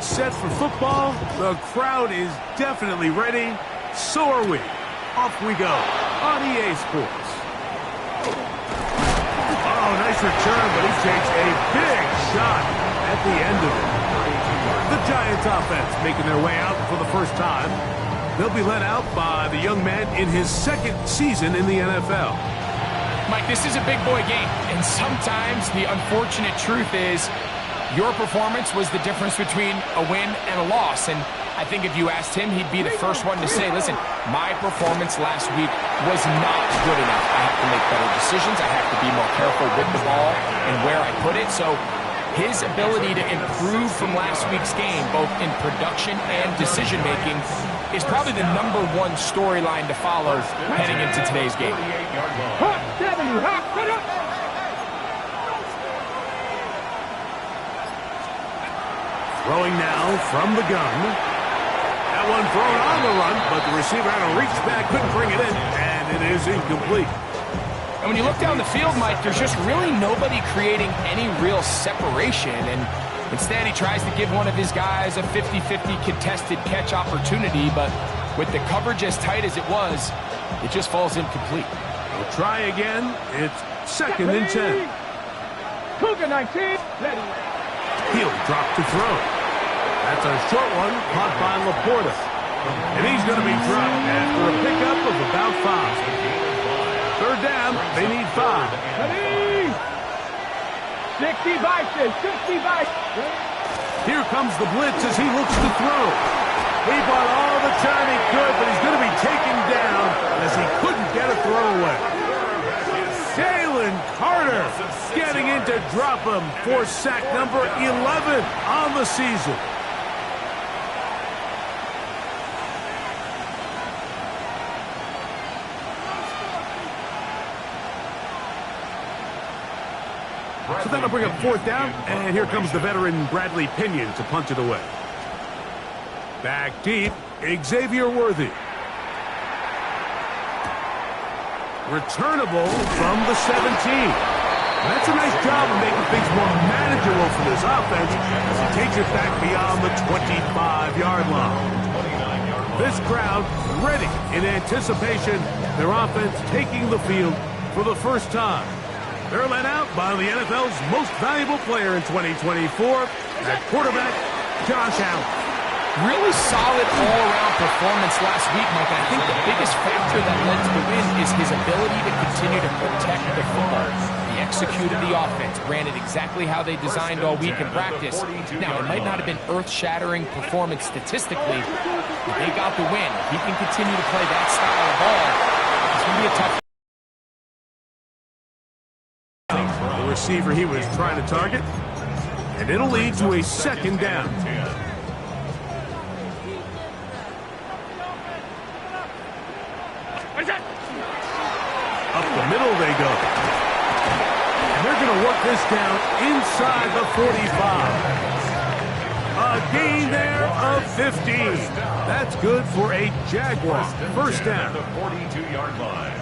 it's set for football. The crowd is definitely ready. So are we. Off we go on EA Sports. Oh, nice return, but he takes a big shot at the end of it. The Giants offense making their way out for the first time. They'll be led out by the young man in his second season in the NFL. Mike, this is a big boy game, and sometimes the unfortunate truth is your performance was the difference between a win and a loss. And I think if you asked him, he'd be the first one to say, listen, my performance last week was not good enough. I have to make better decisions. I have to be more careful with the ball and where I put it. So his ability to improve from last week's game, both in production and decision-making, is probably the #1 storyline to follow heading into today's game. Throwing now from the gun. That one thrown on the run, but the receiver had to reach back, couldn't bring it in, and it is incomplete. And when you look down the field, Mike, there's just really nobody creating any real separation. And instead, he tries to give one of his guys a 50-50 contested catch opportunity, but with the coverage as tight as it was, it just falls incomplete. We'll try again. It's 2nd and 10. Cougar 19. He'll drop to throw. That's a short one, caught by Laporta. And he's going to be dropped after a pickup of about 5. 3rd down, they need 5. 60 vices, 60 vices. Here comes the blitz as he looks to throw. He bought all the time he could, but he's going to be taken down as he couldn't get a throwaway. Jalen Carter getting in to drop him for sack number 11 on the season. So that'll bring up 4th down, and here comes the veteran Bradley Pinion to punt it away. Back deep, Xavier Worthy. Returnable from the 17. That's a nice job of making things more manageable for this offense as he takes it back beyond the 25-yard line. This crowd ready in anticipation, their offense taking the field for the first time. They're led out by the NFL's most valuable player in 2024, at quarterback, Josh Allen. Really solid all-around performance last week, Mike. I think the biggest factor that led to the win is his ability to continue to protect the football. He executed the offense, ran it exactly how they designed all week in practice. Now, it might not have been earth-shattering performance statistically, but they got the win. If he can continue to play that style of ball, it's going to be a tough. The receiver he was trying to target, and it'll lead to a 2nd down. Up the middle they go. And they're going to work this down inside the 45. A gain there of 15. That's good for a Jaguar 1st down. The 42-yard line.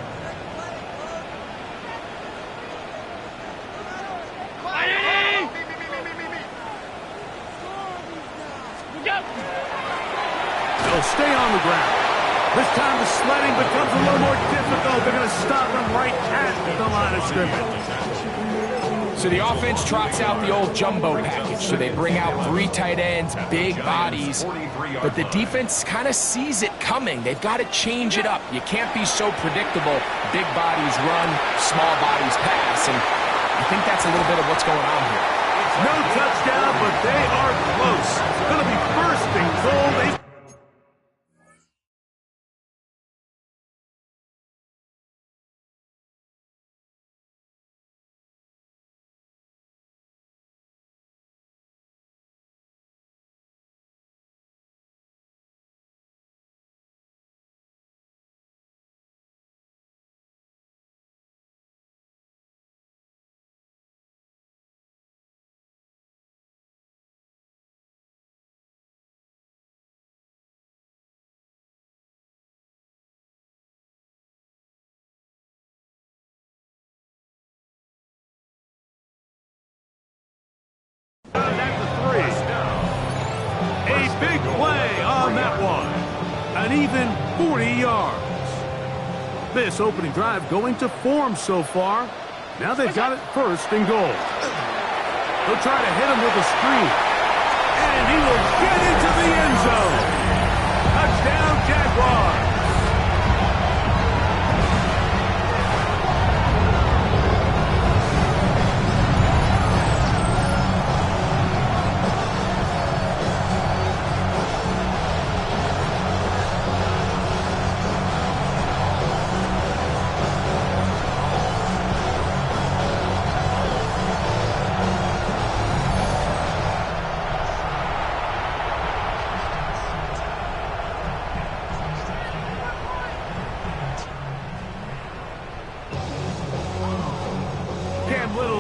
They'll stay on the ground. This time the sledding becomes a little more difficult. They're going to stop him right at the line of scrimmage. So the offense trots out the old jumbo package. So they bring out 3 tight ends, big bodies. But the defense kind of sees it coming. They've got to change it up. You can't be so predictable. Big bodies run, small bodies pass. And I think that's a little bit of what's going on here. No touchdown, but they are close. Going to be 1st and goal. They an even 40 yards. This opening drive going to form so far. Now they've got it first and goal. They'll try to hit him with a screen. And he will get into the end zone. Touchdown, Jaguars.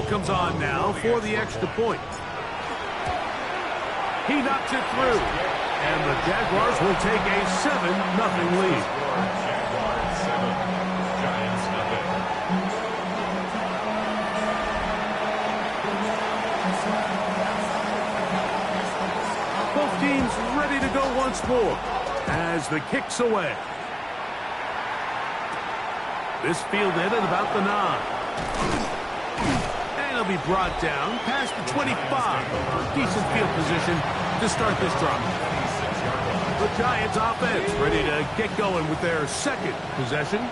Comes on now for the extra point. He knocks it through. And the Jaguars will take a 7-0 lead. Both teams ready to go once more as the kick's away. This fielded at about the 9. He'll be brought down past the 25. Decent field position to start this drive. The Giants offense ready to get going with their second possession.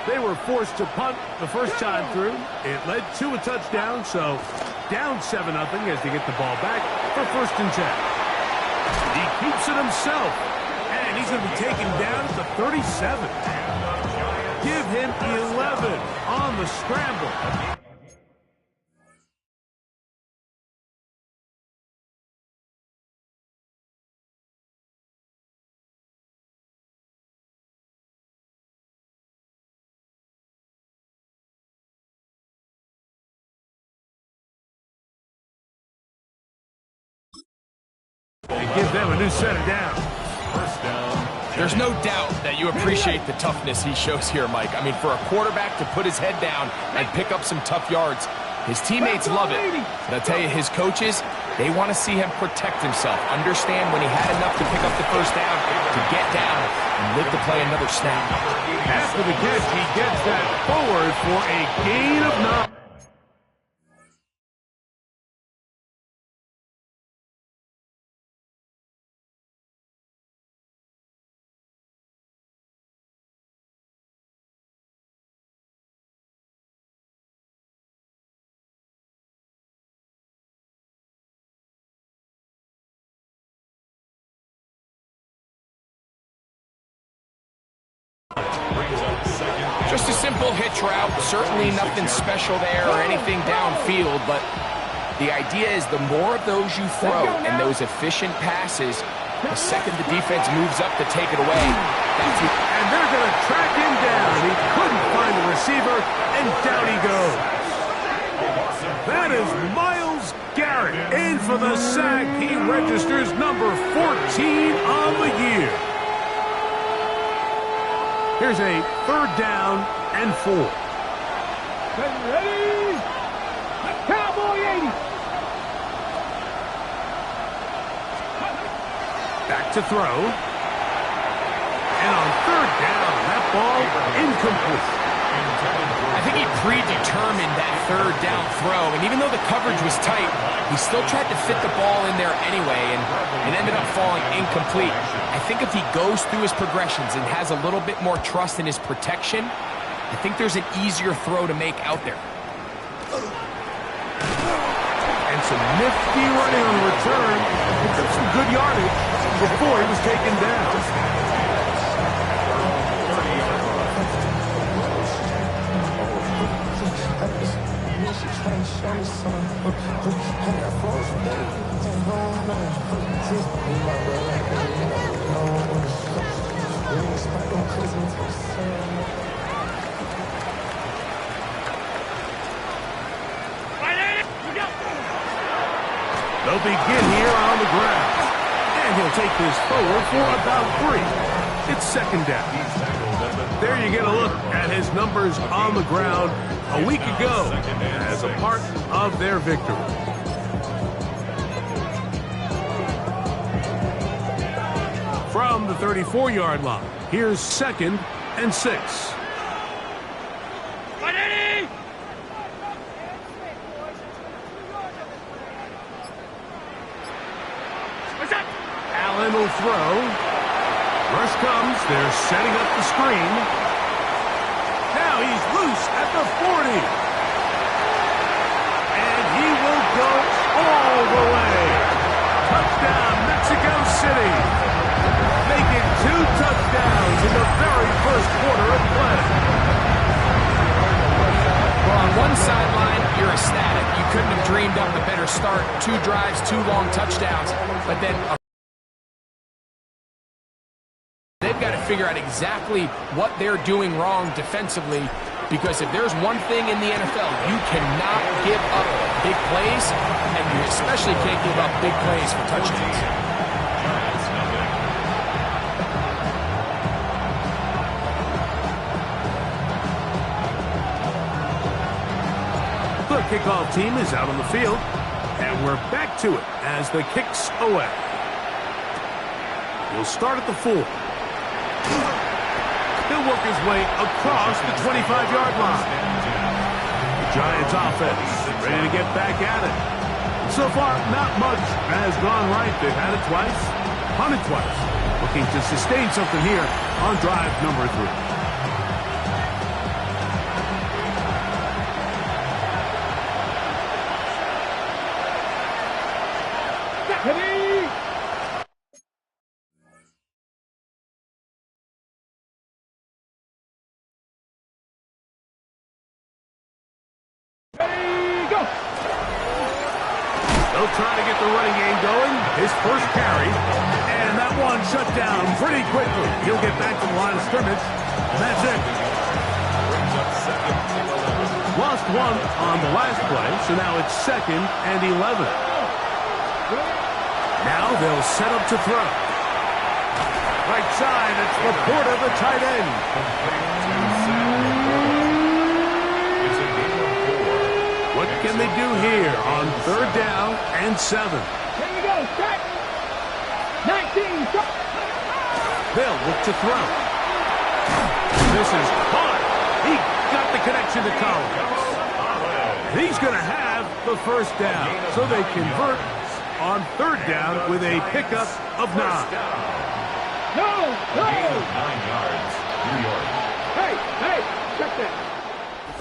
They were forced to punt the first time through. It led to a touchdown, so down 7-0 as they get the ball back for 1st and 10. He keeps it himself, and he's going to be taken down at the 37. Give him 11 on the scramble. And give them a new set of downs. There's no doubt that you appreciate the toughness he shows here, Mike. I mean, for a quarterback to put his head down and pick up some tough yards, his teammates love it. But I'll tell you, his coaches, they want to see him protect himself. Understand when he had enough to pick up the first down, to get down and live to play another snap. After the catch, he gets that forward for a gain of 9. Just a simple hitch route. Certainly nothing special there or anything downfield, but the idea is the more of those you throw and those efficient passes, the second the defense moves up to take it away. And they're going to track him down. He couldn't find the receiver, and down he goes. That is Myles Garrett in for the sack. He registers number 14 on the year. Here's a 3rd down and 4. Ready? Cowboy 80. Back to throw. And on 3rd down, that ball incomplete. I think he predetermined that 3rd down throw, and even though the coverage was tight, he still tried to fit the ball in there anyway, and it ended up falling incomplete. I think if he goes through his progressions and has a little bit more trust in his protection, I think there's an easier throw to make out there. And some nifty running on the return. He took some good yardage before he was taken down. They'll begin here on the ground. And he'll take this forward for about 3. It's 2nd down. There you get a look at his numbers on the ground a week ago as a part of their victory. From the 34-yard line, here's 2nd and 6. Allen will throw. Rush comes. They're setting up the screen. Now he's loose at the 40. And he will go all the way. Touchdown, Mexico City. Making 2 touchdowns in the very first quarter of play. Well, on one sideline, you're ecstatic. You couldn't have dreamed up a better start. 2 drives, 2 long touchdowns. But then they've got to figure out exactly what they're doing wrong defensively, because if there's one thing in the NFL, you cannot give up big plays, and you especially can't give up big plays for touchdowns. The kickoff team is out on the field, and we're back to it as the kick's away. We'll start at the 4. He'll work his way across the 25-yard line. The Giants offense ready to get back at it. So far, not much has gone right. They've had it twice, punted twice. Looking to sustain something here on drive number 3. They'll try to get the running game going. His first carry. And that one shut down pretty quickly. He'll get back to the line of scrimmage. And that's it. Lost 1 on the last play, so now it's 2nd and 11. Now they'll set up to throw. Right side, it's Laporta, the tight end. What can they do here on 3rd down and 7? Here we go, set. 19, stop. They'll look to throw. This is caught. He got the connection to Collins. He's going to have the first down, so they convert on 3rd down with a pickup of 9. No, no. 9 yards, New York. Hey, check that.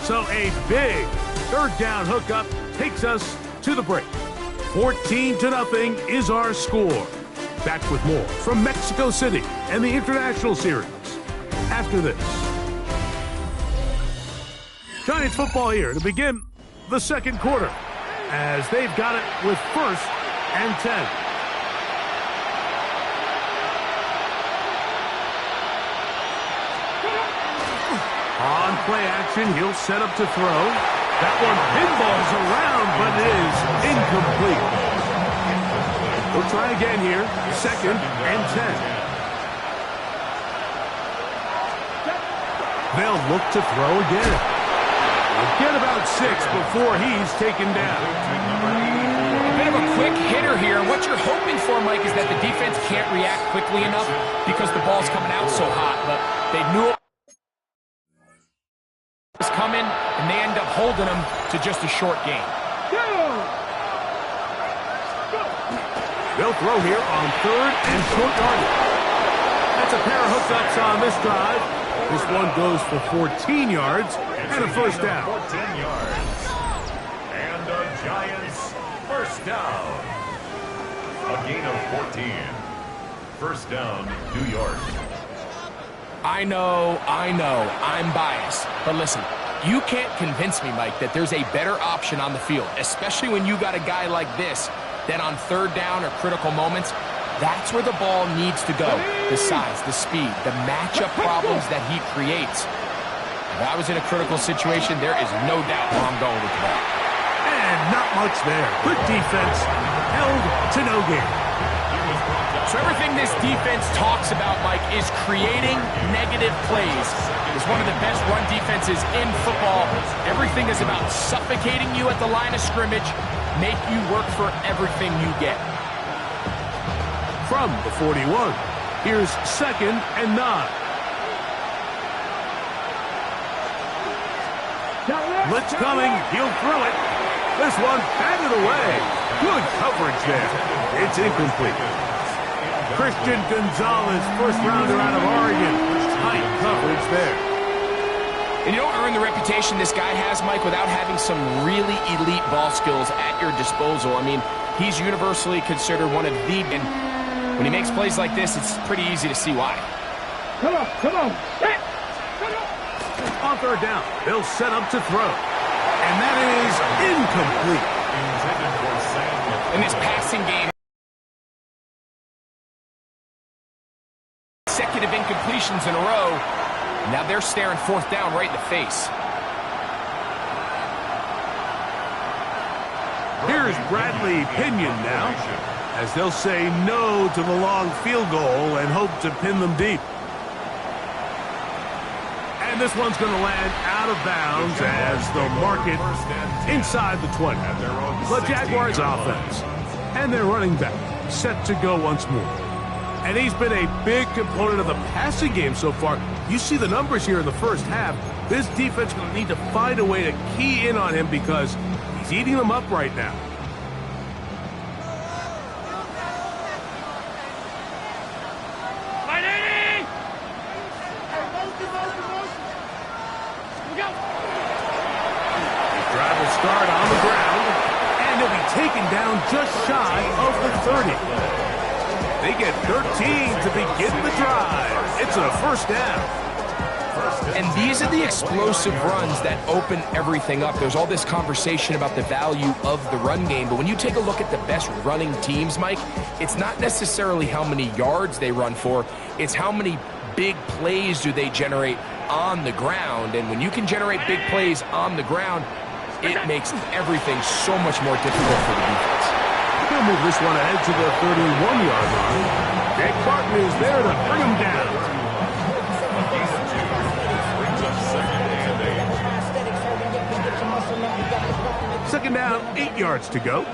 So a big 3rd down hookup takes us to the break. 14-0 is our score. Back with more from Mexico City and the International Series after this. Giants football here to begin the 2nd quarter as they've got it with 1st and 10. On play action, he'll set up to throw. That one pinballs around, but it is incomplete. We'll try again here. 2nd and 10. They'll look to throw again. We'll get about 6 before he's taken down. A bit of a quick hitter here. What you're hoping for, Mike, is that the defense can't react quickly enough because the ball's coming out so hot, but they knew it was coming, and they end up holding him to just a short game. They'll throw here on 3rd and short yardage. That's a pair of hookups on this drive. This one goes for 14 yards and a first down. 14 yards. And the Giants first down. A gain of 14. First down, New York. I know, I'm biased. But listen, you can't convince me, Mike, that there's a better option on the field, especially when you got a guy like this, that on 3rd down or critical moments, that's where the ball needs to go. The size, the speed, the matchup problems that he creates. If I was in a critical situation, there is no doubt where I'm going with the ball. And not much there. Good defense, held to no gain. So everything this defense talks about, Mike, is creating negative plays. It's one of the best run defenses in football. Everything is about suffocating you at the line of scrimmage, make you work for everything you get. From the 41, Here's 2nd and 9. Blitz coming. He'll throw it. This one batted away. Good coverage there. It's incomplete. Christian Gonzalez, first rounder out of Oregon. Tight coverage there. And you don't earn the reputation this guy has, Mike, without having some really elite ball skills at your disposal. I mean, he's universally considered one of the... And when he makes plays like this, it's pretty easy to see why. Come on, come on. On 3rd down, they'll set up to throw. And that is incomplete. In this passing game, consecutive incompletions in a row. Now they're staring 4th down right in the face. Here's Bradley Pinion now, as they'll say no to the long field goal and hope to pin them deep. And this one's going to land out of bounds as they'll mark it inside the 20. The Jaguars offense and their running back set to go once more. And he's been a big component of the passing game so far. You see the numbers here in the first half. This defense is going to need to find a way to key in on him because he's eating them up right now. Start on the ground, and he'll be taken down just shy of the 30. They get 13 to begin the drive. It's a 1st down. And these are the explosive runs that open everything up. There's all this conversation about the value of the run game, but when you take a look at the best running teams, Mike, it's not necessarily how many yards they run for, it's how many big plays do they generate on the ground. And when you can generate big plays on the ground, it makes everything so much more difficult for the defense. He'll move this one ahead to the 31-yard line. Jake Barton is there to bring him down. Second down, 8 yards to go.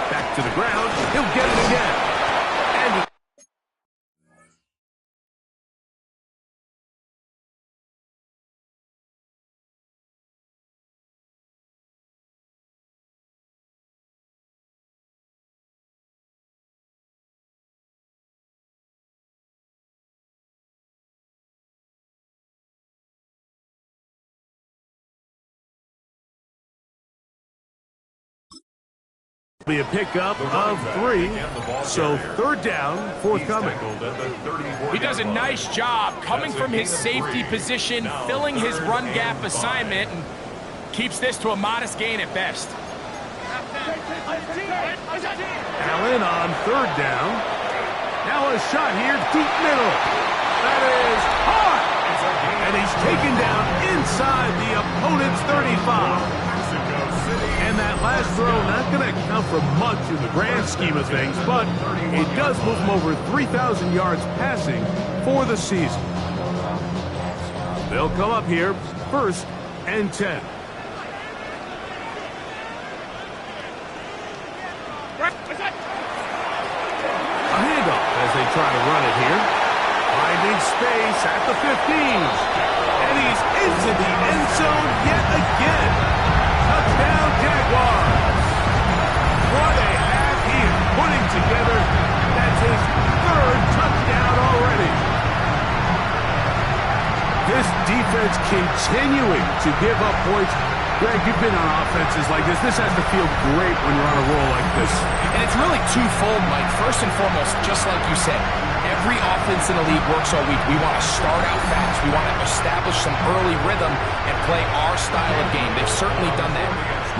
Back to the ground. He'll get it again. Be a pickup of 3, so 3rd down, forthcoming. He does a nice job coming from his safety position, filling his run gap assignment, and keeps this to a modest gain at best. Allen on 3rd down. Now a shot here, deep middle. That is hard. And he's taken down inside the opponent's 35. And that last throw not going to count for much in the grand scheme of things, but it does move him over 3,000 yards passing for the season. They'll come up here, 1st and 10. A handoff as they try to run it here. Finding space at the 15s. And he's into the end zone yet again. Touchdown, Jaguars. What a half he is putting together. That's his 3rd touchdown already. This defense continuing to give up points. Greg, you've been on offenses like this. This has to feel great when you're on a roll like this. And it's really twofold, Mike. First and foremost, just like you said, every offense in the league works all week. We want to start out fast. We want to establish some early rhythm and play our style of game. They've certainly done that.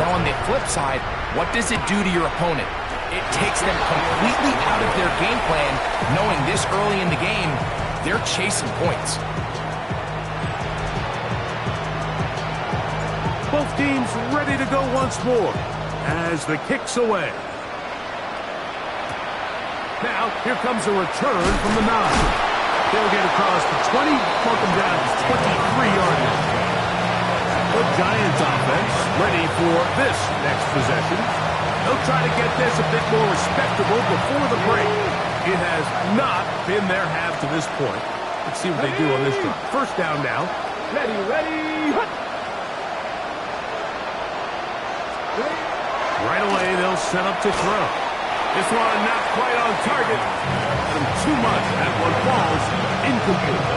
Now, on the flip side, what does it do to your opponent? It takes them completely out of their game plan, knowing this early in the game, they're chasing points. Both teams ready to go once more as the kick's away. Now, here comes a return from the 9. They'll get across the 20, mark them down to 23-yard line. The Giants offense ready for this next possession. They'll try to get this a bit more respectable before the break. It has not been their half to this point. Let's see what they do on this drive. First down now. Ready, ready, hut. Right away, they'll set up to throw. This one not quite on target. And too much. That one falls incomplete.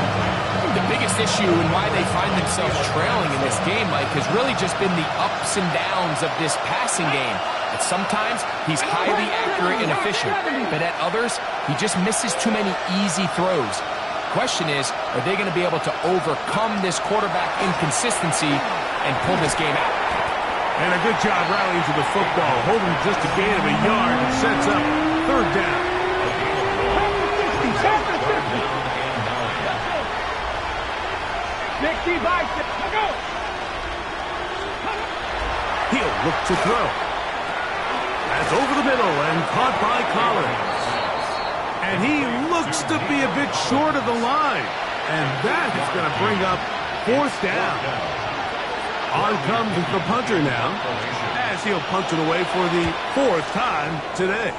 The biggest issue and why they find themselves trailing in this game, Mike, has really just been the ups and downs of this passing game. And sometimes he's highly accurate and efficient, but at others, he just misses too many easy throws. The question is, are they going to be able to overcome this quarterback inconsistency and pull this game out? And a good job rallying to the football, holding just a gain of a yard and sets up third down. He'll look to throw. That's over the middle and caught by Collins. And he looks to be a bit short of the line. And that is going to bring up fourth down. On comes the punter now, as he'll punch it away for the fourth time today.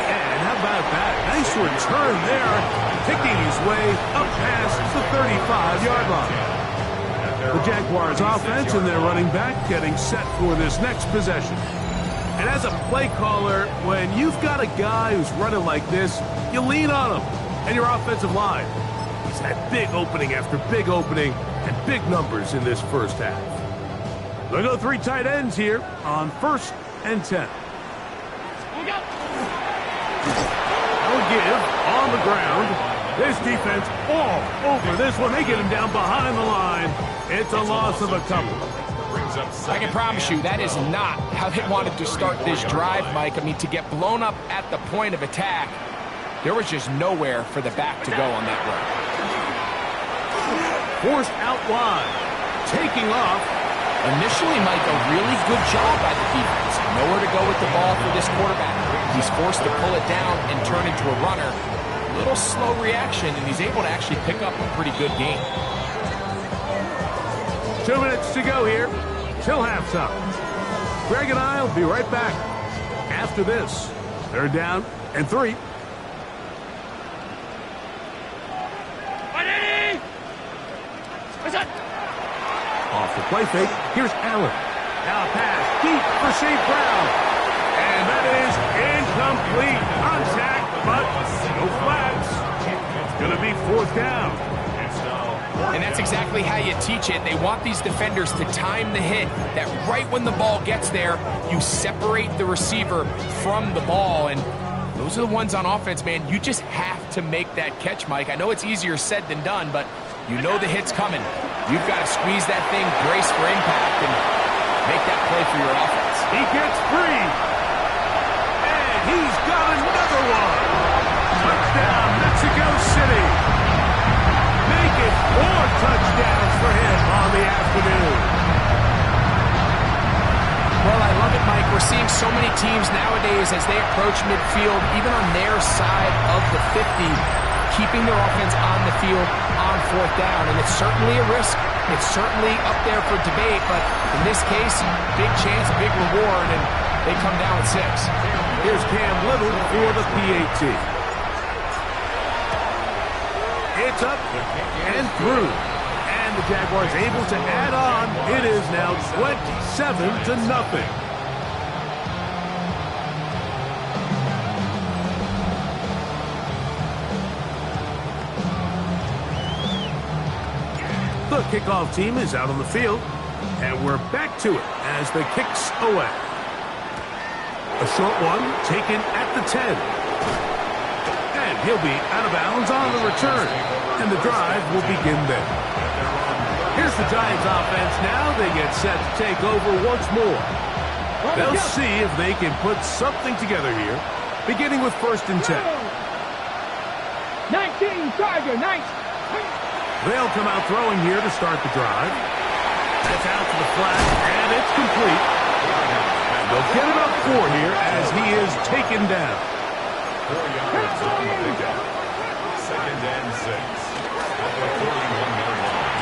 And how about that? Nice return there, picking his way up past the 35-yard line. The Jaguars offense and their running back getting set for this next possession. And as a play caller, when you've got a guy who's running like this, you lean on him. And your offensive line. He's had big opening after big opening and big numbers in this first half. They'll go three tight ends here on 1st and 10. They'll give on the ground. This defense all over this one. They get him down behind the line. It's a loss of a couple. I can promise you that is not how they wanted to start this drive, Mike. I mean, to get blown up at the point of attack, there was just nowhere for the back to go on that run. Forced out wide. Taking off. Initially, Mike, a really good job by the defense. Nowhere to go with the ball for this quarterback. He's forced to pull it down and turn into a runner. A little slow reaction, and he's able to actually pick up a pretty good game. 2 minutes to go here till halftime. Greg and I will be right back after this. They're down and 3. Off the play fake, here's Allen. Now a pass deep for St. Brown. And that is incomplete. Contact, but no flags. It's going to be fourth down. And that's exactly how you teach it. They want these defenders to time the hit, that right when the ball gets there, you separate the receiver from the ball. And those are the ones on offense, man. You just have to make that catch, Mike. I know it's easier said than done, but you know the hit's coming. You've got to squeeze that thing, brace for impact, and make that play for your offense. He gets free. And he's got another one. Touchdown, Mexico City. Make it 4 touchdowns for him on the afternoon. Well, I love it, Mike. We're seeing so many teams nowadays as they approach midfield, even on their side of the 50, keeping their offense on the field on 4th down. And it's certainly a risk. It's certainly up there for debate, but in this case, big chance, big reward, and they come down with 6. Here's Cam Little for the PAT. It's up and through. And the Jaguars able to add on. It is now 27-0. The kickoff team is out on the field, and we're back to it as the kicks away. A short one taken at the 10. And he'll be out of bounds on the return, and the drive will begin there. Here's the Giants offense now. They get set to take over once more. They'll see if they can put something together here, beginning with 1st and 10. 19, Tiger, 19. They'll come out throwing here to start the drive. That's out to the flat, and it's complete. They'll get it up 4 here as he is taken down. second and 6 at the 41-yard line.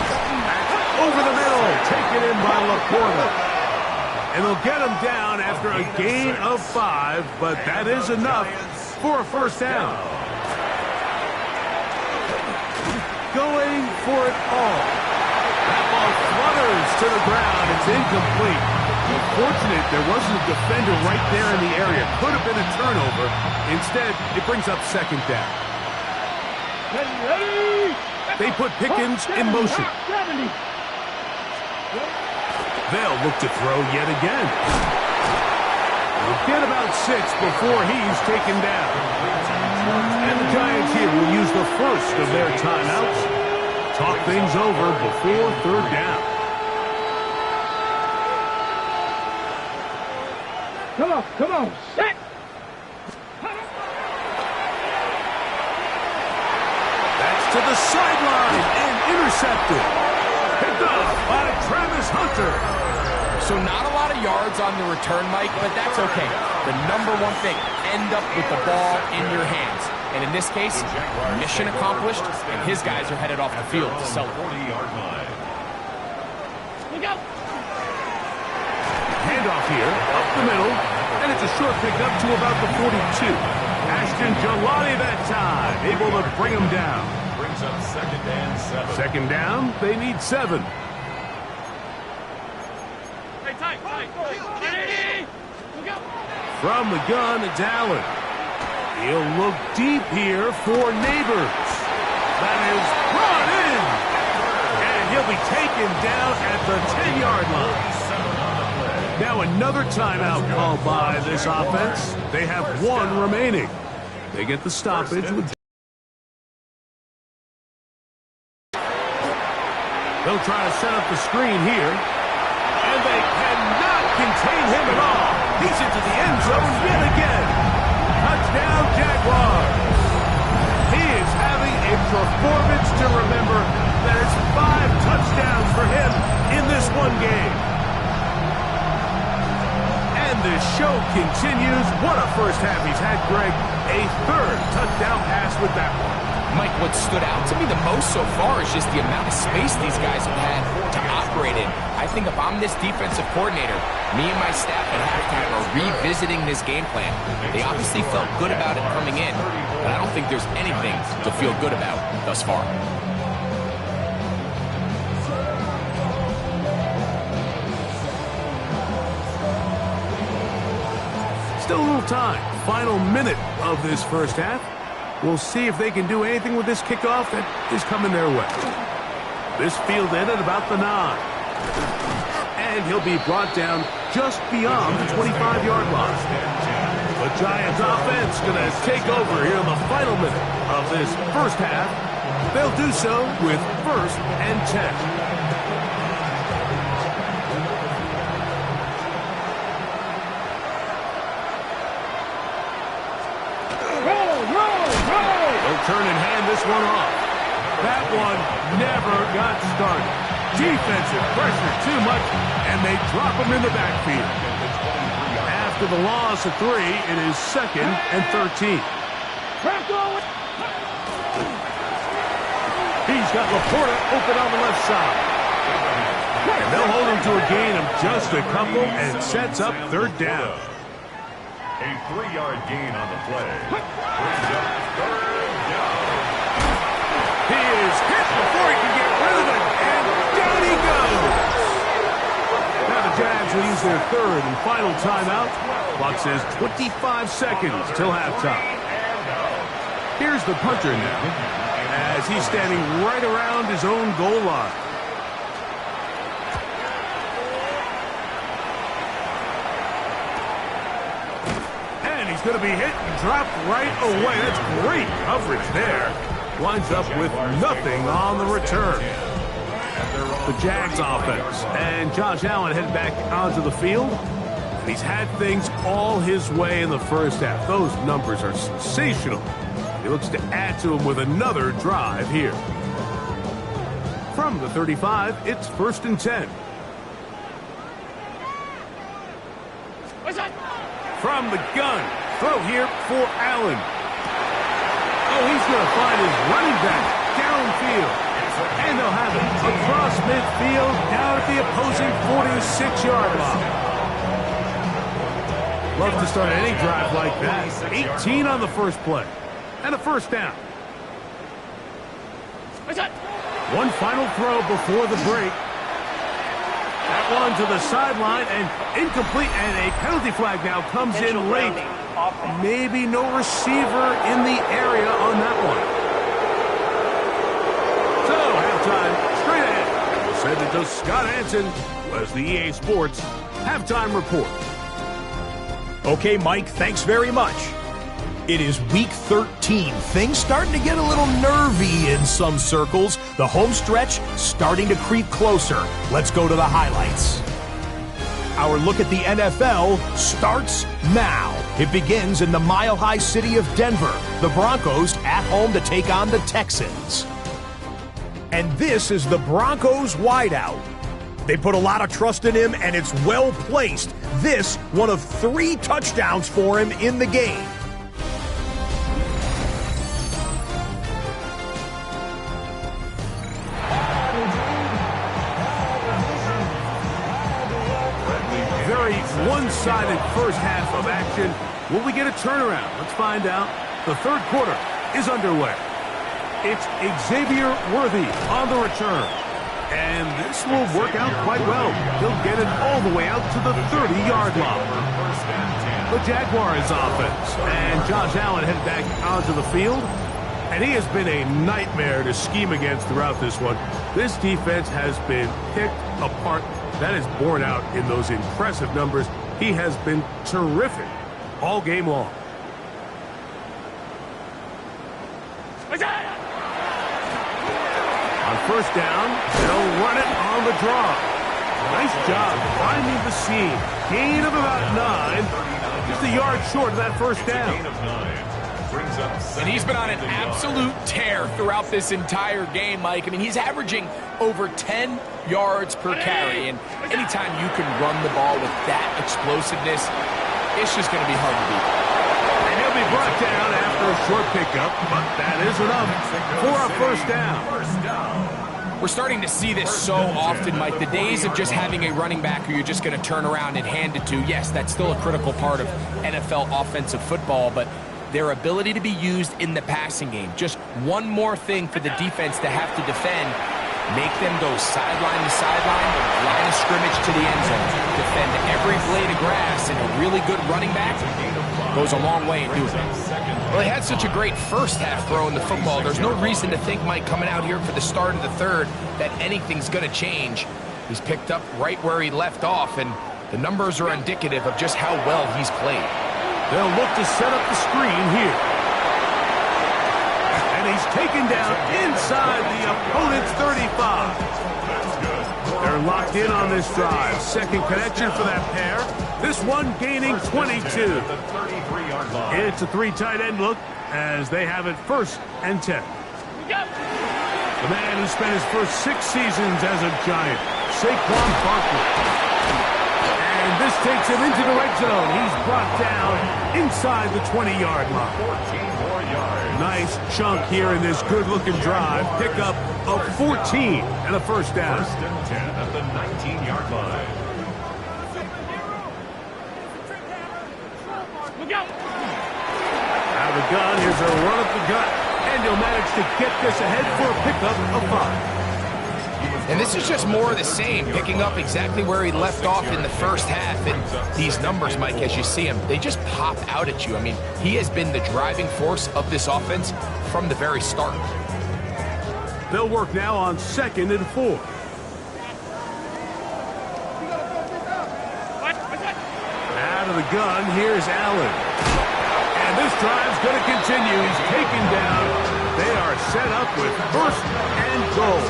Over the middle, taken in by Laporta. And they'll get him down after a gain of 5, but that is enough for a first down. Going for it all. That ball flutters to the ground. It's incomplete. Unfortunate there wasn't a defender right there in the area. Could have been a turnover. Instead, it brings up second down. Ready. They put Pickens in motion. 70. They'll look to throw yet again. We'll get about 6 before he's taken down. And the Giants here will use the first of their timeouts. Talk things over before third down. Come on, set. That's to the sideline and intercepted. Picked up by Travis Hunter. So not a lot of yards on the return, Mike, but that's okay. The number one thing, end up with the ball in your hands. And in this case, mission accomplished, and his guys are headed off the field to celebrate. 40-yard line. Look out. Handoff here, up the middle, and it's a short pickup to about the 42. Ashton Jelani that time, able to bring him down. Brings up second and 7. Second down, they need 7. Ready. Look out. From the gun, it's Allen. He'll look deep here for Neighbors. That is brought in. And he'll be taken down at the 10-yard line. Now another timeout called by this offense. They have 1 remaining. They get the stoppage. They'll try to set up the screen here. And they cannot contain him at all. He's into the end zone yet again. Touchdown, Jaguars. He is having a performance to remember. That is 5 touchdowns for him in this one game. And the show continues. What a first half he's had, Greg. A 3rd touchdown pass with that one. Mike, what stood out to me the most so far is just the amount of space these guys have had to operate in. I think if I'm this defensive coordinator, me and my staff at halftime are revisiting this game plan. They obviously felt good about it coming in, but I don't think there's anything to feel good about thus far. Still a little time. Final minute of this first half. We'll see if they can do anything with this kickoff that is coming their way. This field end at about the 9. And he'll be brought down just beyond the 25-yard line. The Giants offense going to take over here in the final minute of this first half. They'll do so with 1st and 10. Turn and hand this one off. That one never got started. Defensive pressure too much, and they drop him in the backfield. After the loss of 3, it is 2nd and 13. He's got Laporta open on the left side. And they'll hold him to a gain of just a couple, and sets up 3rd down. A 3-yard gain on the play. Brings up 3rd down. He is hit before he can get rid of it, and down he goes. Now the Jags will use their 3rd and final timeout. Clock says 25 seconds till halftime. Here's the punter now, as he's standing right around his own goal line. And he's going to be hit and dropped right away. That's great coverage there. Winds up with nothing on the return. The Jags offense, and Josh Allen headed back onto the field. He's had things all his way in the first half. Those numbers are sensational. He looks to add to them with another drive here. From the 35, it's 1st and 10. From the gun, throw here for Allen. he's going to find his running back downfield. And they'll have it across midfield down at the opposing 46-yard line. Love to start any drive like that. 18 on the first play. And a first down. One final throw before the break. That one to the sideline and incomplete, and a penalty flag now comes in late. Maybe no receiver in the area on that one. So, halftime, straight ahead. We'll send it to Scott Hansen as the EA Sports halftime report. Okay, Mike, thanks very much. It is week 13. Things starting to get a little nervy in some circles. The home stretch starting to creep closer. Let's go to the highlights. Our look at the NFL starts now. It begins in the mile-high city of Denver. The Broncos at home to take on the Texans. And this is the Broncos wideout. They put a lot of trust in him, and it's well placed. This, one of 3 touchdowns for him in the game. Very one-sided first half of action. Will we get a turnaround? Let's find out. The third quarter is underway. It's Xavier Worthy on the return. And this will work out quite well. He'll get it all the way out to the 30-yard line. The Jaguars offense. And Josh Allen headed back onto the field. And he has been a nightmare to scheme against throughout this one. This defense has been picked apart. That is borne out in those impressive numbers. He has been terrific all game long. On first down, they'll run it on the draw. Nice job finding the seam. Gain of about 9. Just a yard short of that first down. And he's been on an absolute tear throughout this entire game, Mike. I mean, he's averaging over 10 yards per carry. And anytime you can run the ball with that explosiveness, it's just going to be hard to beat. And he'll be brought down after a short pickup, but that is enough for a first down. We're starting to see this so often, Mike. The days of just having a running back who you're just going to turn around and hand it to, yes, that's still a critical part of NFL offensive football, but their ability to be used in the passing game, just one more thing for the defense to have to defend, make them go sideline to sideline, line of scrimmage to the end zone, defend every blade of grass, and a really good running back goes a long way in doing that. Well, he had such a great first half throwing the football. There's no reason to think, Mike, coming out here for the start of the third, that anything's going to change. He's picked up right where he left off, and the numbers are indicative of just how well he's played. They'll look to set up the screen here. And he's taken down inside the opponent's 35. They're locked in on this drive. Second connection for that pair. This one gaining 22. It's a 3 tight end look as they have it first and 10. The man who spent his first 6 seasons as a Giant, Saquon Barkley. And this takes him into the red zone. He's brought down inside the 20-yard line. 14 more yards. Nice chunk here in this good-looking drive. Pickup of 14 and a first down. First and 10 at the 19-yard line. Out of the gun, here's a run up the gut. And he'll manage to get this ahead for a pickup of 5. And this is just more of the same, picking up exactly where he left off in the first half. And these numbers, Mike, as you see them, they just pop out at you. I mean, he has been the driving force of this offense from the very start. They'll work now on 2nd and 4. Out of the gun, here's Allen. And this drive's going to continue. He's taken down. They are set up with first and goal.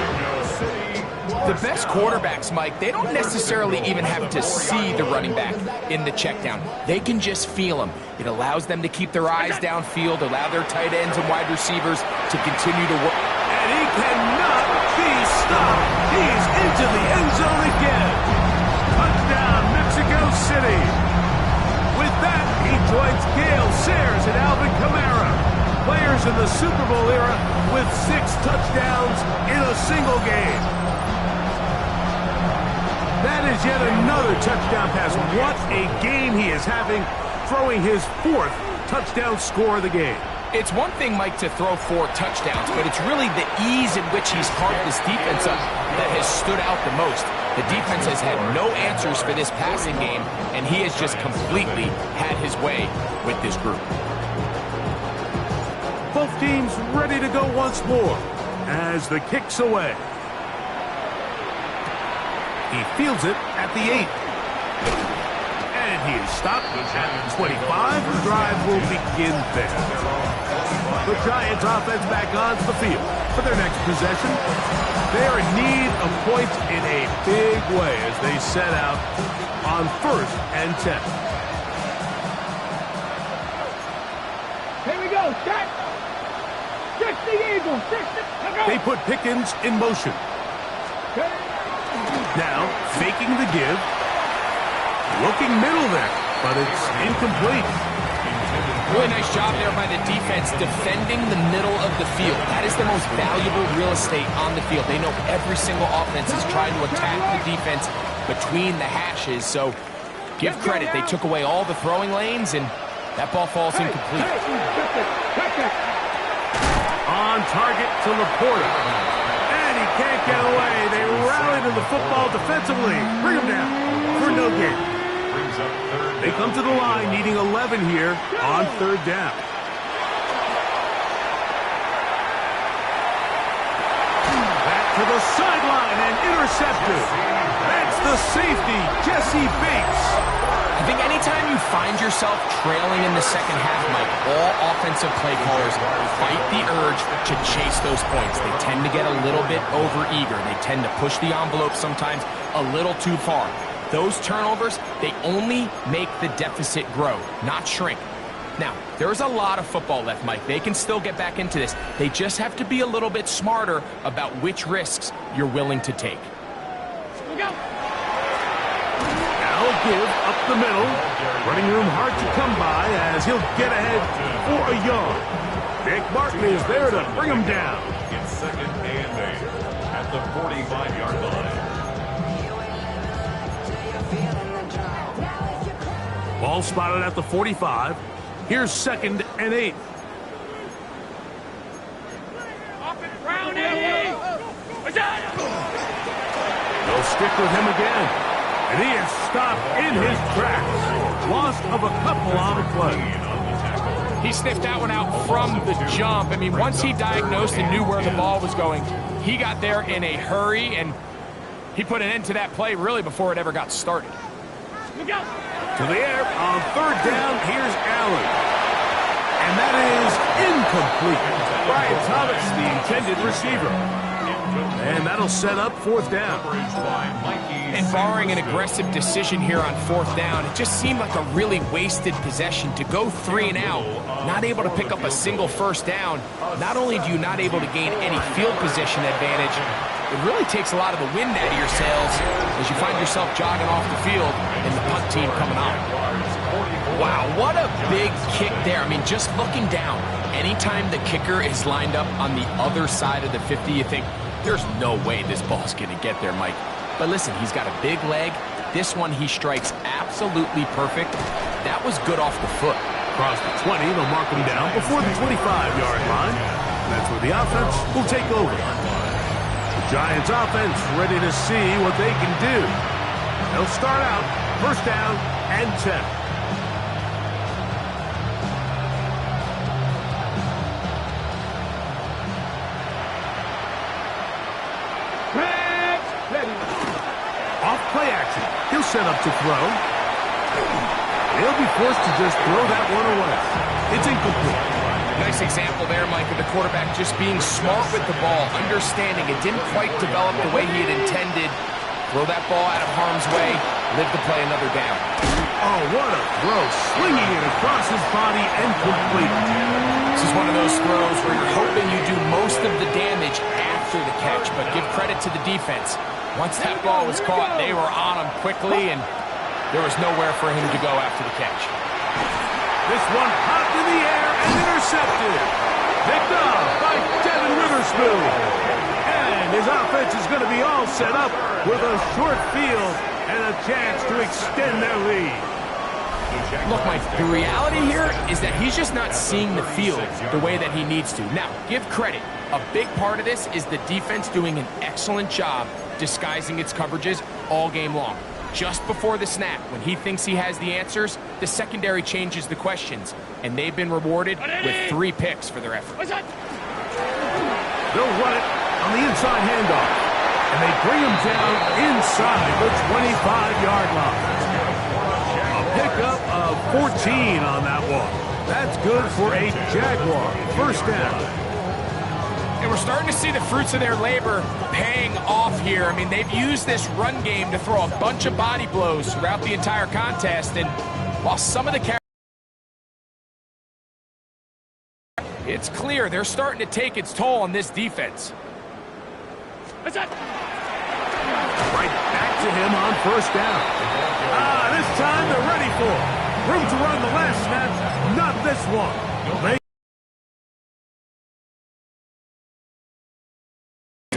The best quarterbacks, Mike, they don't necessarily even have to see the running back in the check down. They can just feel him. It allows them to keep their eyes downfield, allow their tight ends and wide receivers to continue to work. And he cannot be stopped. He's into the end zone again. Touchdown, Mexico City. With that, he joins Gale Sayers and Alvin Kamara. Player appears in the Super Bowl era with 6 touchdowns in a single game. That is yet another touchdown pass. What a game he is having, throwing his 4th touchdown score of the game. It's one thing, Mike, to throw 4 touchdowns, but it's really the ease in which he's carved this defense up that has stood out the most. The defense has had no answers for this passing game, and he has just completely had his way with this group. Both teams ready to go once more as the kick's away. He fields it at the 8. And he is stopped at 25. The drive will begin there. The Giants offense back onto the field for their next possession. They are in need of points in a big way as they set out on 1st and 10. Here we go, set. 60 Eagles, 60. They put Pickens in motion. Now, faking the give. Looking middle there, but it's incomplete. Really nice job there by the defense defending the middle of the field. That is the most valuable real estate on the field. They know every single offense is trying to attack the defense between the hashes, so give credit. They took away all the throwing lanes, and that ball falls incomplete. On target to Laporta. And he can't get away. They rally to the football defensively. Bring him down for no gain. They come to the line needing 11 here on 3rd down. Back to the sideline and intercepted. That's the safety, Jesse Bates. I think anytime you find yourself trailing in the second half, Mike, all offensive play callers fight the urge to chase those points. They tend to get a little bit overeager. They tend to push the envelope sometimes a little too far. Those turnovers, they only make the deficit grow, not shrink. Now, there's a lot of football left, Mike. They can still get back into this. They just have to be a little bit smarter about which risks you're willing to take. Now a give up the middle. Running room hard to come by as he'll get ahead for a yard. Jake Martin is there to bring him down. It's 2nd and 8 at the 45-yard line. Ball spotted at the 45. Here's 2nd and 8. They'll stick with him again. And he is stopped in his tracks. Loss of a couple on the play. He sniffed that one out from the jump. I mean, once he diagnosed and knew where the ball was going, he got there in a hurry, and he put an end to that play really before it ever got started. To the air on 3rd down, here's Allen. And that is incomplete. Brian Thomas, the intended receiver. And that'll set up 4th down. And barring an aggressive decision here on 4th down, it just seemed like a really wasted possession to go 3 and out, not able to pick up a single 1st down. Not only do you not able to gain any field position advantage, it really takes a lot of the wind out of your sails as you find yourself jogging off the field and the punt team coming on. Wow, what a big kick there. I mean, just looking down, anytime the kicker is lined up on the other side of the 50, you think, there's no way this ball's going to get there, Mike. But listen, he's got a big leg. This one he strikes absolutely perfect. That was good off the foot. Across the 20, they'll mark him down before the 25-yard line. That's where the offense will take over. The Giants offense ready to see what they can do. They'll start out 1st down and 10. Off play action. He'll set up to throw. They'll be forced to just throw that one away. It's incomplete. Nice example there, Mike, of the quarterback just being smart with the ball, understanding it didn't quite develop the way he had intended. Throw that ball out of harm's way, live to play another down. Oh, what a throw. Slinging it across his body and complete. This is one of those throws where you're hoping you do most of the damage after the catch, but give credit to the defense. Once that ball was caught, they were on him quickly, and there was nowhere for him to go after the catch. This one popped in the air and intercepted. Picked up by Devin Witherspoon. And his offense is going to be all set up with a short field and a chance to extend their lead. Look, Mike, the reality here is that he's just not seeing the field the way that he needs to. Now, give credit. A big part of this is the defense doing an excellent job disguising its coverages all game long. Just before the snap, when he thinks he has the answers, the secondary changes the questions, and they've been rewarded with 3 picks for their effort. They'll run it on the inside handoff, and they bring him down inside the 25-yard line. A pickup of 14 on that one. That's good for a Jaguar first down. And we're starting to see the fruits of their labor paying off here. I mean, they've used this run game to throw a bunch of body blows throughout the entire contest. And while some of the carries, it's clear they're starting to take its toll on this defense. Right back to him on first down. This time they're ready for it. Room to run the last snap, not this one.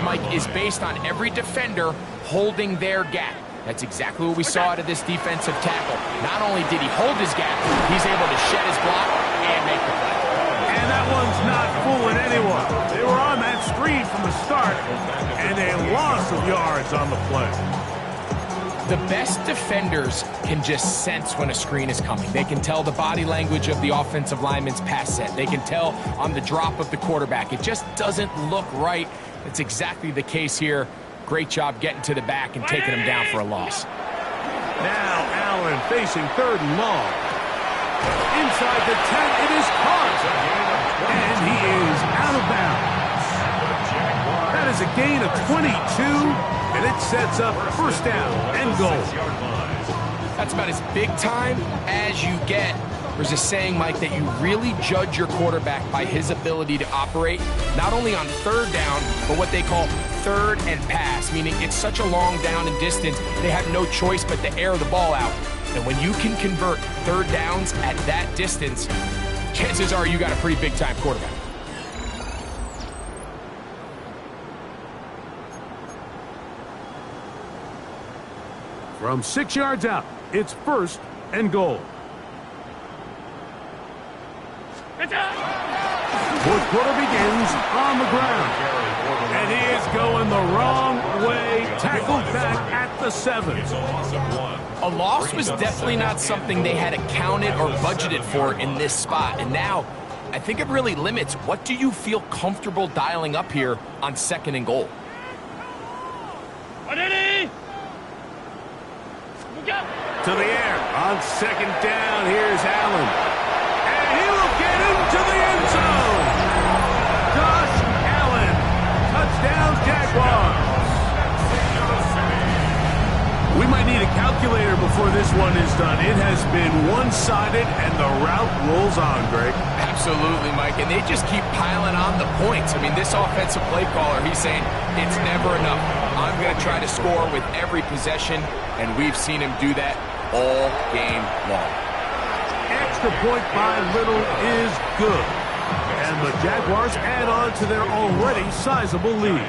Mike, is based on every defender holding their gap. That's exactly what we saw out of this defensive tackle. Not only did he hold his gap, he's able to shed his block and make the play. And that one's not fooling anyone. They were on that screen from the start, and a loss of yards on the play. The best defenders can just sense when a screen is coming. They can tell the body language of the offensive lineman's pass set. They can tell on the drop of the quarterback. It just doesn't look right. It's exactly the case here. Great job getting to the back and taking him down for a loss. Now Allen facing 3rd and long. Inside the 10, it is caught. And he is out of bounds. That is a gain of 22, and it sets up first down and goal. That's about as big time as you get. There's a saying, Mike, that you really judge your quarterback by his ability to operate, not only on 3rd down, but what they call 3rd and pass, meaning it's such a long down and distance, they have no choice but to air the ball out. And when you can convert 3rd downs at that distance, chances are you got a pretty big-time quarterback. From 6 yards out, it's first and goal. Fourth quarter begins on the ground. And he is going the wrong way. Tackled back at the 7. A loss was definitely not something they had accounted or budgeted for in this spot. And now, I think it really limits what do you feel comfortable dialing up here on 2nd and goal. To the air on 2nd down. Here's Allen. And he will get into the end zone. Josh Allen. Touchdown, Jaguars. We might need a calculator before this one is done. It has been one-sided, and the route rolls on, Greg. Absolutely, Mike, and they just keep piling on the points. I mean, this offensive play caller, he's saying it's never enough. I'm going to try to score with every possession, and we've seen him do that all game long. Extra point by Little is good. And the Jaguars add on to their already sizable lead.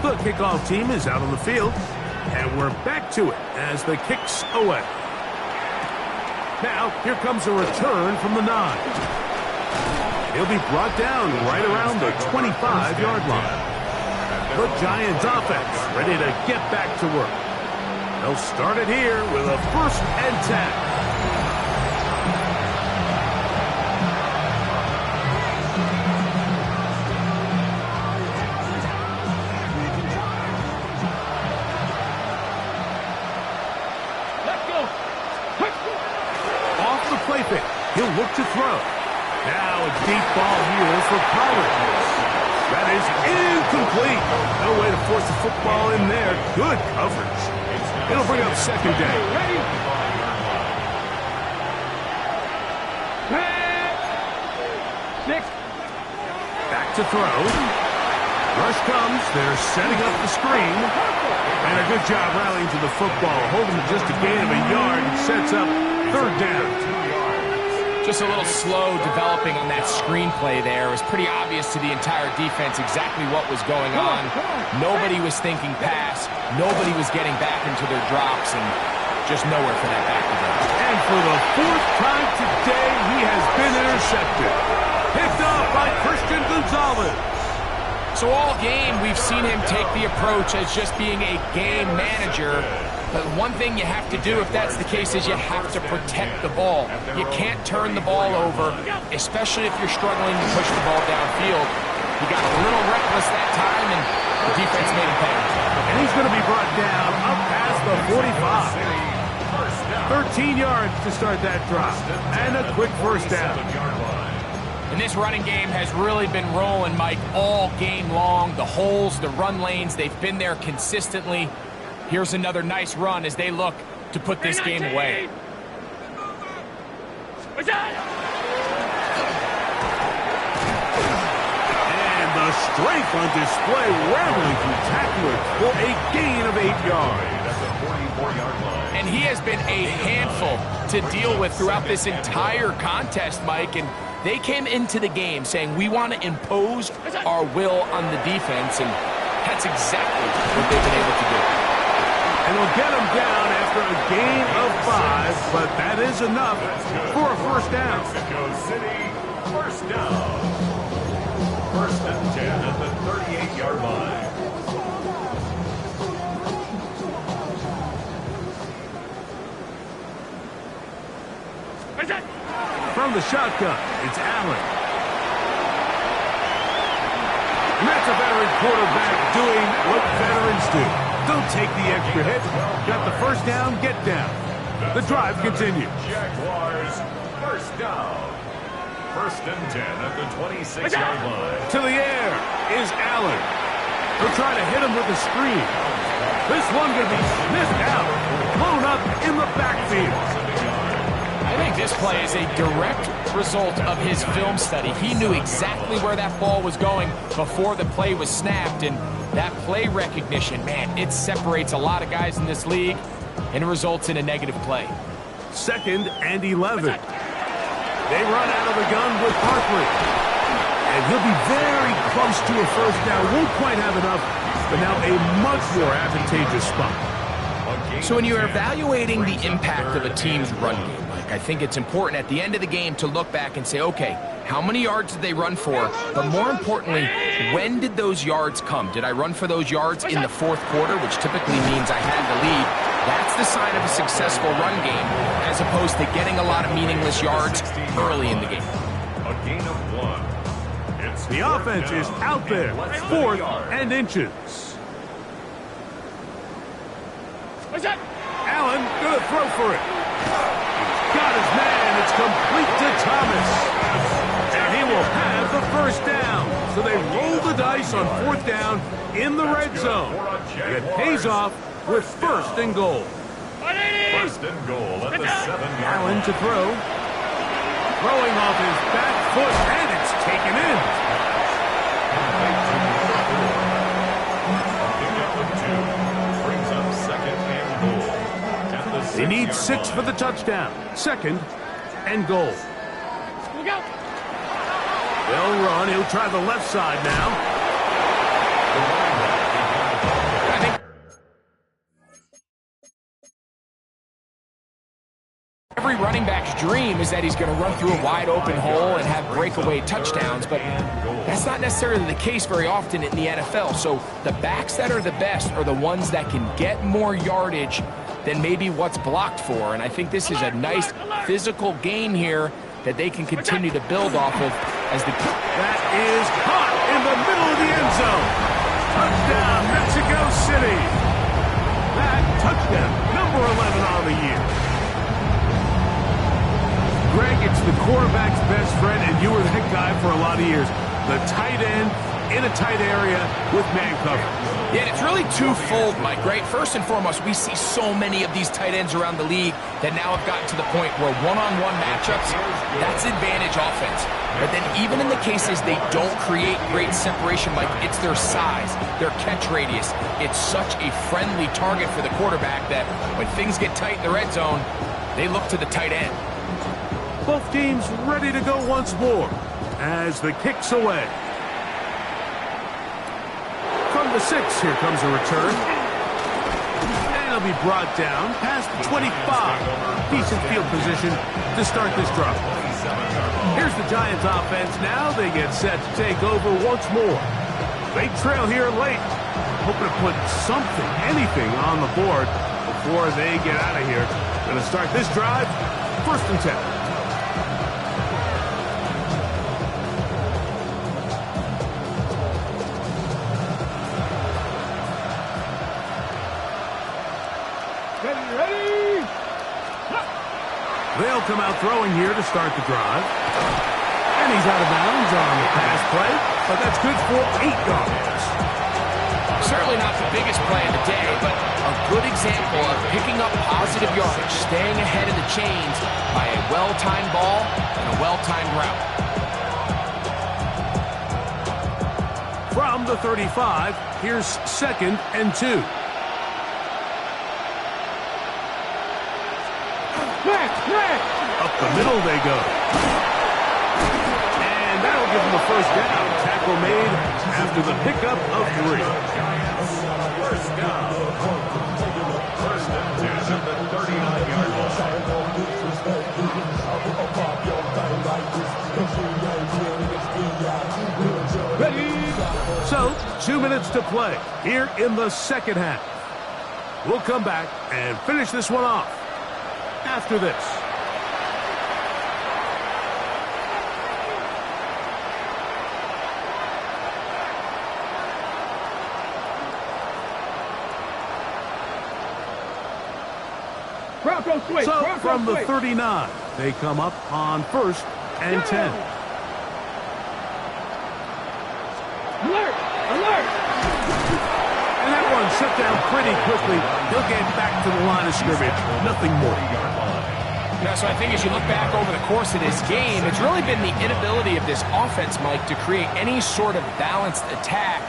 The kickoff team is out on the field, and we're back to it as the kick's away. Now, here comes a return from the 9. He'll be brought down right around the 25-yard line. The Giants offense ready to get back to work. They'll start it here with a 1st and 10. He'll look to throw. Now a deep ball here for Pollard. That is incomplete. No way to force the football in there. Good coverage. It'll bring up 2nd down. Back to throw. Rush comes. They're setting up the screen. And a good Good job rallying to the football, holding just a gain of a yard and sets up third down. Just a little slow developing on that screenplay there. It was pretty obvious to the entire defense exactly what was going on. Nobody was thinking pass. Nobody was getting back into their drops, and just nowhere for that back to go. And for the fourth time today, he has been intercepted. Picked off by Christian Gonzalez. So all game, we've seen him take the approach as just being a game manager. But one thing you have to do if that's the case is you have to protect the ball. You can't turn the ball over, especially if you're struggling to push the ball downfield. He got a little reckless that time, and the defense made him pay. And he's going to be brought down up past the 45. 13 yards to start that drop. And a quick first down. And this running game has really been rolling, Mike, all game long. The holes, the run lanes, they've been there consistently. Here's another nice run as they look to put this game away. And the strength on display, rambling through tacklers for a gain of 8 yards. And he has been a handful to deal with throughout this entire contest, Mike. And they came into the game saying, we want to impose our will on the defense, and that's exactly what they've been able to do. And we'll get him down after a gain of 5, but that is enough for a first down. Mexico City, first down. First and 10 at the 38-yard line. From the shotgun, it's Allen. And that's a veteran quarterback doing what veterans do. Don't take the extra hit. Got the first down, get down. The drive continues. Jaguars, first down. First and 10 at the 26-yard line. To the air is Allen. They'll try to hit him with a screen. This one going to be sniffed out, blown up in the backfield. I think this play is a direct result of his film study. He knew exactly where that ball was going before the play was snapped, and that play recognition, man, it separates a lot of guys in this league, and it results in a negative play. Second and 11. They run out of the gun with Barkley. And he'll be very close to a first down. Won't quite have enough, but now a much more advantageous spot. So when you're evaluating the impact of a team's run game, Mike, I think it's important at the end of the game to look back and say, okay, how many yards did they run for? But more importantly, when did those yards come? Did I run for those yards in the fourth quarter, which typically means I had the lead? That's the sign of a successful run game, as opposed to getting a lot of meaningless yards early in the game. A gain of 1. The offense is out there, 4th and inches. Allen gonna throw for it. He's got his man. It's complete to Thomas. And he will have the first down. So they roll the dice on 4th down in the red zone. It pays off with 1st and goal. First and goal at the 7-yard Allen line. to throw. Throwing off his back foot, and it's taken in. Brings up second and goal. At the They need 6-yard 6 for the touchdown. 2nd and goal. They'll run. He'll try the left side now. Every running back's dream is that he's going to run through a wide open hole and have breakaway touchdowns, but that's not necessarily the case very often in the NFL. So the backs that are the best are the ones that can get more yardage than maybe what's blocked for. And I think this is a nice physical game here that they can continue to build off of as the... That is caught in the middle of the end zone. Touchdown, Mexico City. That touchdown, number 11 on the year. Greg, it's the quarterback's best friend, and you were that guy for a lot of years. The tight end in a tight area with man coverage. Yeah, and it's really twofold, Mike, right? First and foremost, we see so many of these tight ends around the league that now have gotten to the point where one-on-one matchups, that's advantage offense. But then even in the cases they don't create great separation, Mike, it's their size, their catch radius. It's such a friendly target for the quarterback that when things get tight in the red zone, they look to the tight end. Both teams ready to go once more as the kick's away. From the 6, here comes a return. And it'll be brought down past the 25. Decent field position to start this drive. Here's the Giants offense now. They get set to take over once more. They trail here late. Hoping to put something, anything on the board before they get out of here. Going to start this drive, 1st and 10. They'll come out throwing here to start the drive. And he's out of bounds on the pass play, but that's good for 8 yards. Certainly not the biggest play of the day, but a good example of picking up positive yardage, staying ahead of the chains by a well-timed ball and a well-timed route. From the 35, here's 2nd and 2. Up the middle they go. And that'll give them a 1st down. Tackle made after the pickup of 3. First down. 1st and 10 at the 39-yard line. So, 2 minutes to play here in the 2nd half. We'll come back and finish this one off after this. So from the 39, they come up on 1st and 10. Alert! Alert! And that one shut down pretty quickly. He'll get back to the line of scrimmage. Nothing more. Yeah, so I think as you look back over the course of this game, it's really been the inability of this offense, Mike, to create any sort of balanced attack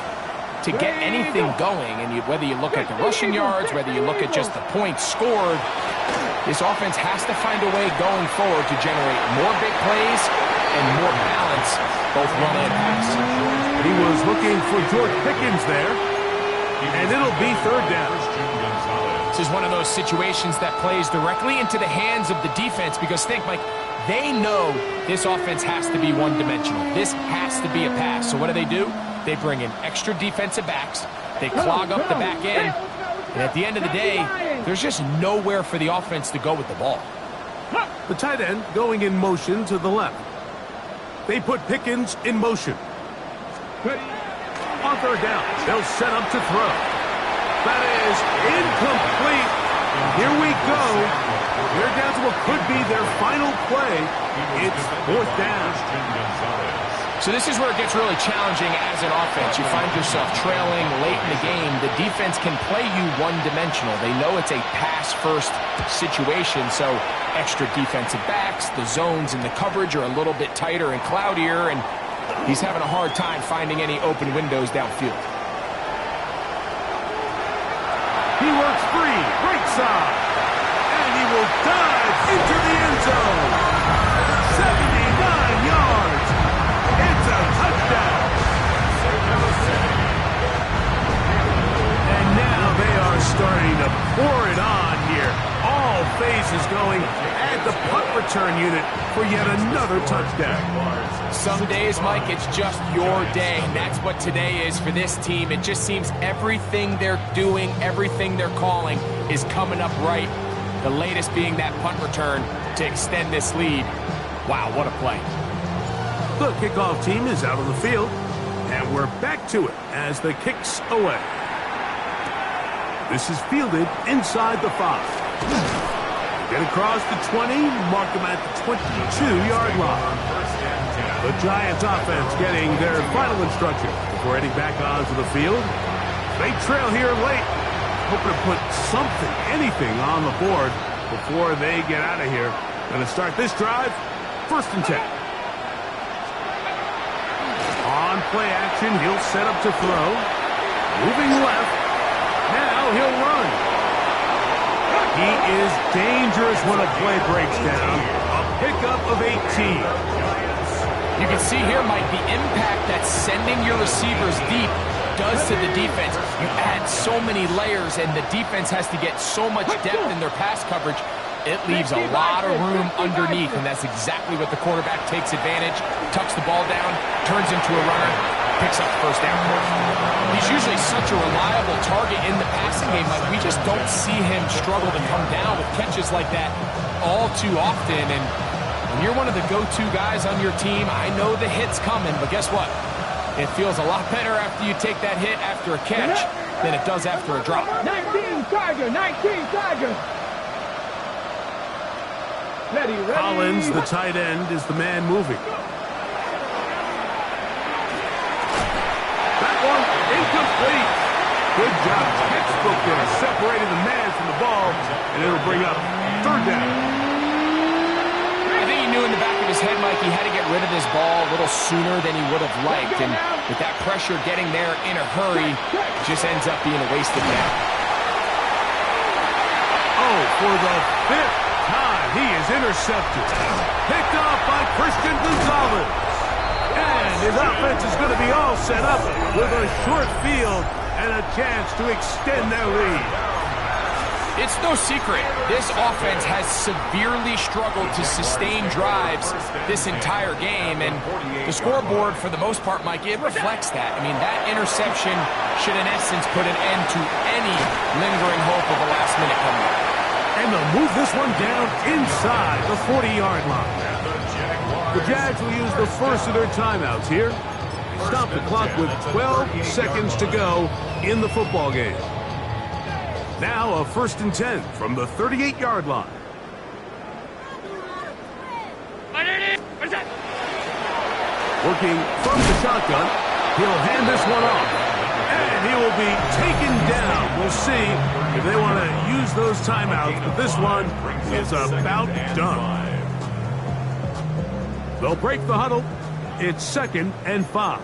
to get anything going. And whether you look at the rushing yards, whether you look at just the points scored, this offense has to find a way going forward to generate more big plays and more balance, both run and pass. He was looking for George Pickens there, and it'll be 3rd down. This is one of those situations that plays directly into the hands of the defense because think, Mike, they know this offense has to be one-dimensional. This has to be a pass. So what do? They bring in extra defensive backs. They clog up the back end. And at the end of the day, there's just nowhere for the offense to go with the ball. The tight end going in motion to the left. They put Pickens in motion. On 3rd down, they'll set up to throw. That is incomplete. Here we go. They're down to what could be their final play. It's 4th down. So this is where it gets really challenging as an offense. You find yourself trailing late in the game. The defense can play you one-dimensional. They know it's a pass-first situation, so extra defensive backs, the zones and the coverage are a little bit tighter and cloudier, and he's having a hard time finding any open windows downfield. He works free, right side, and he will dive into the end zone. 79 yards. It's a touchdown. And now they are starting to pour it on here. All phases going. Add the punt return unit for yet another touchdown. Some days, Mike, it's just your day. And that's what today is for this team. It just seems everything they're doing, everything they're calling is coming up right. The latest being that punt return to extend this lead. Wow, what a play. The kickoff team is out on the field, and we're back to it as the kick's away. This is fielded inside the 5. Get across the 20, mark them at the 22-yard line. The Giants offense getting their final instruction. before heading back onto the field. They trail here late, hoping to put something, anything on the board before they get out of here. Going to start this drive, 1st and 10. On play action, he'll set up to throw. Moving left. Now he'll run. He is dangerous when a play breaks down. A pickup of 18. You can see here, Mike, the impact that sending your receivers deep does to the defense. You add so many layers, and the defense has to get so much depth in their pass coverage. It leaves a lot of room underneath, and that's exactly what the quarterback takes advantage. Tucks the ball down, turns into a runner, picks up first down. He's usually such a reliable target in the passing game. Like, we just don't see him struggle to come down with catches like that all too often. And when you're one of the go-to guys on your team, I know the hit's coming, but guess what? It feels a lot better after you take that hit after a catch than it does after a drop. 19 Charger, 19 Charger. Ready. Collins, the tight end, is the man moving. That one incomplete. Good job, textbook there, separating the man from the ball, and it'll bring up 3rd down. I think he knew in the back of his head, Mike, he had to get rid of this ball a little sooner than he would have liked, and with that pressure getting there in a hurry, it just ends up being a wasted down. Oh, for the 5th time, he is intercepted. Picked off by Christian Gonzalez. And his offense is going to be all set up with a short field and a chance to extend their lead. It's no secret, this offense has severely struggled to sustain drives this entire game, and the scoreboard, for the most part, Mike, it reflects that. I mean, that interception should, in essence, put an end to any lingering hope of a last-minute comeback. And they'll move this one down inside the 40-yard line. The Jags will use the first of their timeouts here. Stop the clock with 12 seconds to go in the football game. Now a 1st and 10 from the 38-yard line. Working from the shotgun, he'll hand this one off. And he will be taken down. We'll see if they want to use those timeouts, but this one is about done. They'll break the huddle. It's 2nd and 5.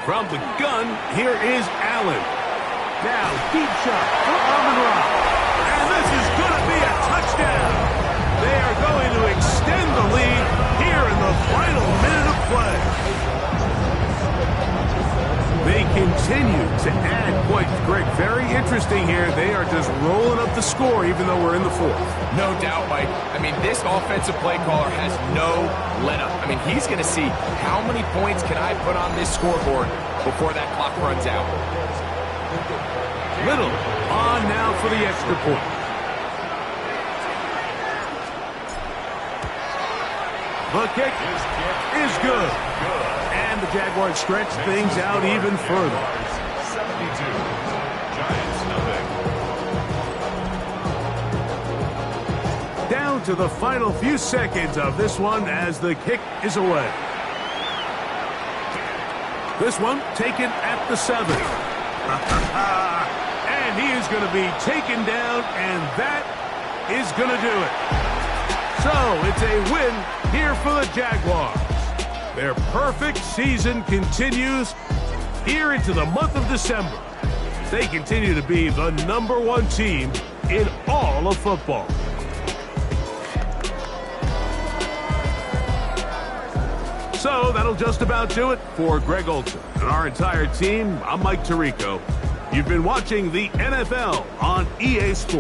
From the gun, here is Allen. Now, deep shot for Amon-Ra. And this is going to be a touchdown. They are going to extend the lead here in the final minute of play. They continue to add points. Greg, very interesting here. They are just rolling up the score even though we're in the 4th. No doubt, Mike. I mean, this offensive play caller has no let-up. I mean, he's going to see how many points can I put on this scoreboard before that clock runs out. Little on now for the extra point. The kick is good. And the Jaguars stretch things out even further. 72. Giants nothing. Down to the final few seconds of this one as the kick is away. This one taken at the 7. And he is going to be taken down, and that is going to do it. So it's a win here for the Jaguars. Their perfect season continues here into the month of December. They continue to be the #1 team in all of football. So that'll just about do it for Greg Olson and our entire team. I'm Mike Tirico. You've been watching the NFL on EA Sports.